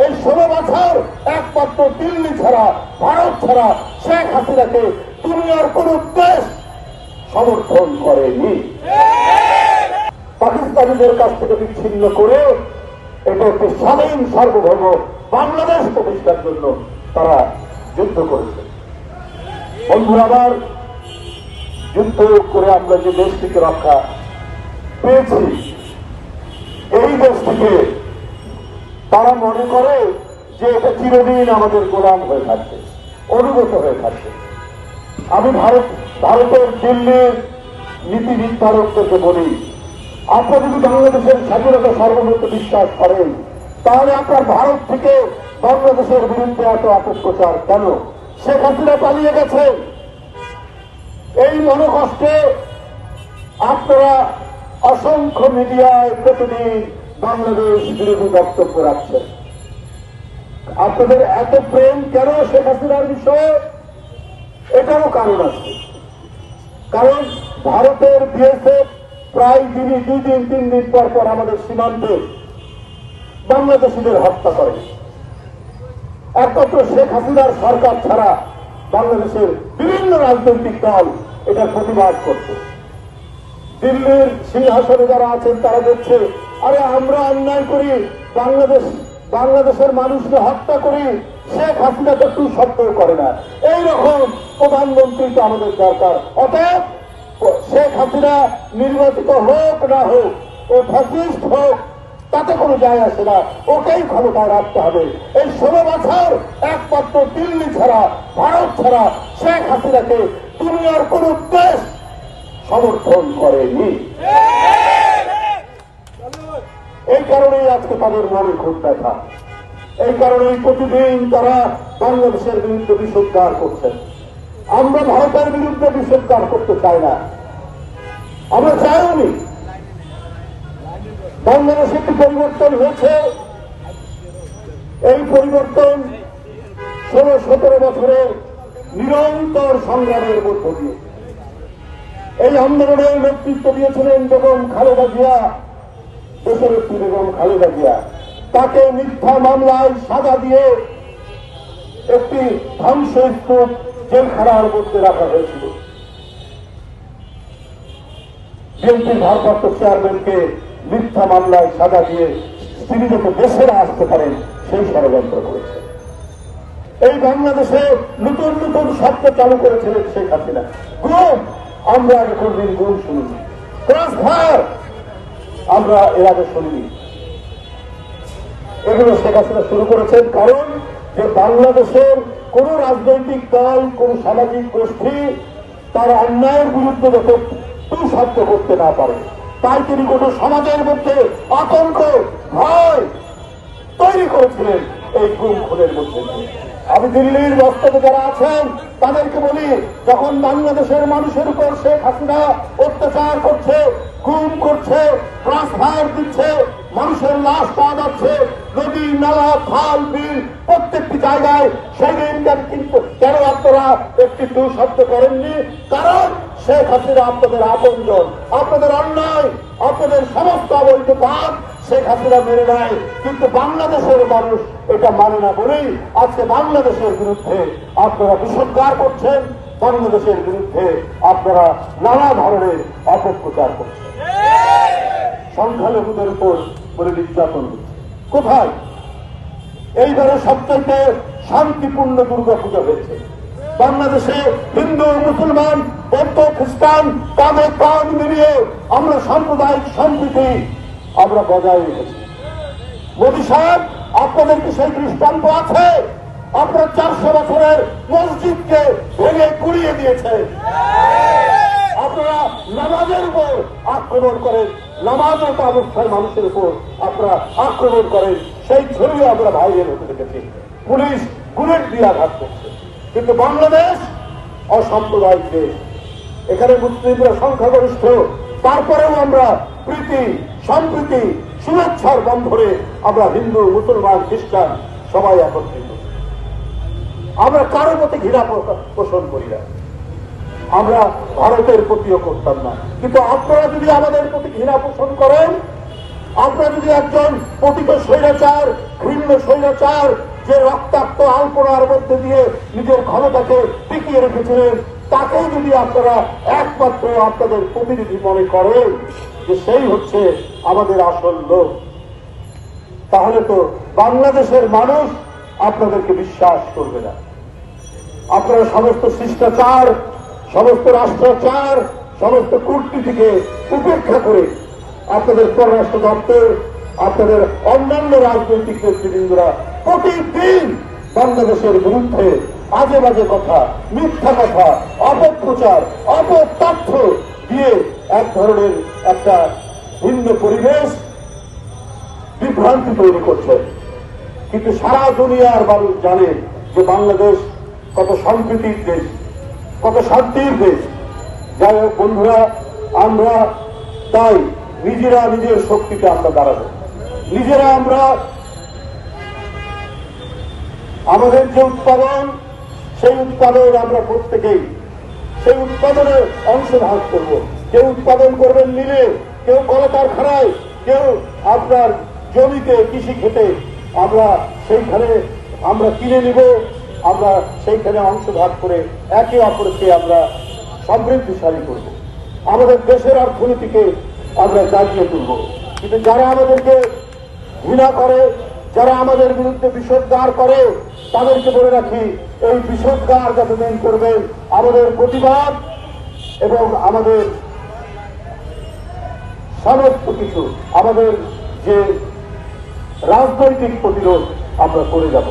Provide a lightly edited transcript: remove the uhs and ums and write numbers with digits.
এই 16 বছর একমাত্র দিল্লি ছাড়া, ভারত ছাড়া শেখ হাসিনাকে দুনিয়ার কোন দেশ সমর্থন করেনি। পাকিস্তানিদের কাছ থেকে বিচ্ছিন্ন করে এটা একটি স্বাধীন সার্বভৌম বাংলাদেশ প্রতিষ্ঠার জন্য তারা যুদ্ধ করেছে। বন্ধুরা আমার, যুদ্ধ করে আমরা যে দেশটিকে রক্ষা পেয়েছি, এই দেশটিকে তারা মনে করে যে এটা চিরদিন আমাদের গোলাম হয়ে থাকবে, অনুগত হয়ে থাকবে। আমি ভারতের দিল্লির নীতি নির্ধারকদেরকে বলি, আপনারা যদি বাংলাদেশের স্বাধীনতা সার্বভৌমত্ব বিশ্বাস করেন, তাহলে আপনার ভারত থেকে বাংলাদেশের বিরুদ্ধে এত অপপ্রচার কেন? শেখ হাসিনা পালিয়ে গেছে, এই মনোকষ্টে আপনারা অসংখ্য মিডিয়ায় প্রতিদিন বাংলাদেশ বিরোধী বক্তব্য রাখছেন। আপনাদের এত প্রেম কেন শেখ হাসিনার বিষয়ে? এটারও কারণ আছে। কারণ ভারতের বিএসএফ প্রায় দিনই 2 দিন 3 দিন পর পর আমাদের সীমান্তে বাংলাদেশিদের হত্যা করে। একমাত্র শেখ হাসিনার সরকার ছাড়া বাংলাদেশের বিভিন্ন রাজনৈতিক দল এটার প্রতিবাদ করছে। দিল্লির সিংহাসনে যারা আছেন তারা দেখছে, আরে আমরা অন্যায় করি, বাংলাদেশের মানুষকে হত্যা করি, শেখ হাসিনা তো একটু শব্দ করে না। এইরকম প্রধানমন্ত্রী তো আমাদের দরকার। অতএব শেখ হাসিনা নির্বাচিত হোক না হোক, ও ফ্যাসিস্ট হোক, তাতে কোনো যায় আসে না, ওকেই ক্ষমতায় রাখতে হবে। এই 16 বছর একমাত্র দিল্লি ছাড়া, ভারত ছাড়া শেখ হাসিনাকে দুনিয়ার কোন দেশ সমর্থন করেনি। এই কারণেই আজকে তাদের মনে খুব ব্যথা। এই কারণেই প্রতিদিন তারা বাংলাদেশের বিরুদ্ধে বিষোদ্গার করছেন। আমরা ভারতের বিরুদ্ধে বিষোদ্গার করতে চাই না, আমরা চাইনি। বাংলাদেশে একটি পরিবর্তন হয়েছে, এই পরিবর্তন 16-17 বছরের নিরন্তর সংগ্রামের মধ্য দিয়ে। এই আন্দোলনের নেতৃত্ব দিয়েছিলেন বেগম খালেদা জিয়া, দেশনেত্রী বেগম খালেদা জিয়া। তাকে মিথ্যা মামলায় সাজা দিয়ে একটি ধ্বংসস্তূপ জেলখানার মধ্যে রাখা হয়েছিল। বিএনপির ভারপ্রাপ্ত চেয়ারম্যানকে মিথ্যা মামলায় সাজা দিয়ে তিনি যাতে দেশে না আসতে পারেন সেই ষড়যন্ত্র করেছে। এই বাংলাদেশে নতুন নতুন শব্দ চালু করেছিলেন শেখ হাসিনা। গুম, আমরা আগে কোনদিন গুম শুনিনি। ক্রস ফায়ার আমরা এর আগে শুনিনি। এগুলো শেখ হাসিনা শুরু করেছেন কারণ যে বাংলাদেশের কোন রাজনৈতিক দল, কোন সামাজিক গোষ্ঠী তার অন্যায়ের বিরুদ্ধে যাতে শব্দ করতে না পারে, তাই তিনি গোটা সমাজের মধ্যে আতঙ্ক, ভয় তৈরি করেছিলেন এই গুম খুনের মধ্যে। আমি দিল্লির বস্তাতে যারা আছেন তাদেরকে বলি, যখন বাংলাদেশের মানুষের উপর শেখ হাসিনা অত্যাচার করছে, গুম করছে, ক্রস ফায়ার দিচ্ছে, মানুষের লাশ পাওয়া যাচ্ছে নদী, নালা, খাল, বিল প্রত্যেকটি জায়গায়, সেই দিন কিন্তু কেন আপনারা একটি শব্দ করেননি? কারণ শেখ হাসিনা আপনাদের আপনজন, আপনাদের অন্যায়, আপনাদের সমস্ত অবৈধ কাজ শেখ হাসিনা মেনে নেয়। কিন্তু বাংলাদেশের মানুষ এটা মানে না বলেই আজকে বাংলাদেশের বিরুদ্ধে আপনারা বিষোদ্গার করছেন, বাংলাদেশের বিরুদ্ধে আপনারা নানা ধরনের অপপ্রচার করছেন। সংখ্যালঘুদের উপর বলে নির্যাতন হচ্ছে। কোথায়? এইবারে সবচাইতে শান্তিপূর্ণ দুর্গাপূজা হয়েছে। বাংলাদেশে হিন্দু, মুসলমান, বৌদ্ধ, খ্রিস্টান কাঁধে কাঁধ মিলিয়ে আমরা সাম্প্রদায়িক সম্প্রীতি আমরা বজায় রেখেছি। মোদী সাহেব, আপনাদের কি সেই দৃষ্টান্ত আছে? আপনার 400 বছরের মসজিদকে ভেঙে গুড়িয়ে দিয়েছে। আপনারা নামাজের উপর আক্রমণ করেন, নামাজের অবস্থায় মানুষের উপর আপনারা আক্রমণ করেন, সেই ছবিও আমরা ভাইয়ের হতে দেখেছি। পুলিশ বুলেট দিয়ে আঘাত করছে। কিন্তু বাংলাদেশ অসাম্প্রদায়িক দেশ, এখানে মুসলিমরা সংখ্যাগরিষ্ঠ, তারপরেও আমরা প্রীতি, সম্প্রীতি, শুভেচ্ছার বন্ধনে আমরা হিন্দু, মুসলমান, খ্রিস্টান সবাই একত্রিত। আমরা কারোর প্রতি ঘৃণা পোষণ করি না, আমরা ভারতের প্রতিও করতাম না। কিন্তু আপনারা যদি আমাদের প্রতি ঘৃণা পোষণ করেন, আপনারা যদি একজন পতিত স্বৈরাচার, ঘৃণ্য স্বৈরাচার, যে রক্তাক্ত আলপনার মধ্যে দিয়ে নিজের ক্ষমতাকে টিকিয়ে রেখেছিলেন, তাকেই যদি আপনারা একমাত্র আপনাদের প্রতিনিধি মনে করেন যে সেই হচ্ছে আমাদের আসল লোক, তাহলে তো বাংলাদেশের মানুষ আপনাদেরকে বিশ্বাস করবে না। আপনারা সমস্ত শিষ্টাচার, সমস্ত রাষ্ট্রাচার, সমস্ত কূটনীতিকে উপেক্ষা করে আপনাদের পররাষ্ট্র দপ্তর, আপনাদের অন্যান্য রাজনৈতিক নেতৃবৃন্দরা প্রতিদিন বাংলাদেশের বিরুদ্ধে আজে বাজে কথা, মিথ্যা কথা, অপপ্রচার, অপতথ্য দিয়ে এক ধরনের একটা ভিন্ন পরিবেশ, বিভ্রান্তি তৈরি করছে। কিন্তু সারা দুনিয়ার মানুষ জানে যে বাংলাদেশ কত সম্প্রীতির দেশ, কত শান্তির দেশ। যাই হোক বন্ধুরা, আমরা তাই নিজেরা নিজের শক্তিতে আমরা দাঁড়াবো, নিজেরা আমরা আমাদের যে উৎপাদন, সেই উৎপাদন আমরা প্রত্যেকেই সেই উৎপাদনে অংশগ্রহণ করব। কেউ উৎপাদন করবেন মিলে, কেউ কলকারখানায়, কেউ আপনার জমিতে, কৃষি খেতে, আমরা সেইখানে আমরা কিনে নিব, আমরা সেইখানে অংশভাগ করে একে অপরকে আমরা সমৃদ্ধিশালী করব, আমাদের দেশের অর্থনীতিকে আমরা জাগিয়ে তুলব। কিন্তু যারা আমাদেরকে ঘৃণা করে, যারা আমাদের বিরুদ্ধে বিষোদ্গার করে, তাদেরকে বলে রাখি, এই বিষোদ্গার যতদিন করবেন, আমাদের প্রতিবাদ এবং আমাদের সমস্ত কিছু, আমাদের যে রাজনৈতিক প্রতিরোধ আমরা করে যাব।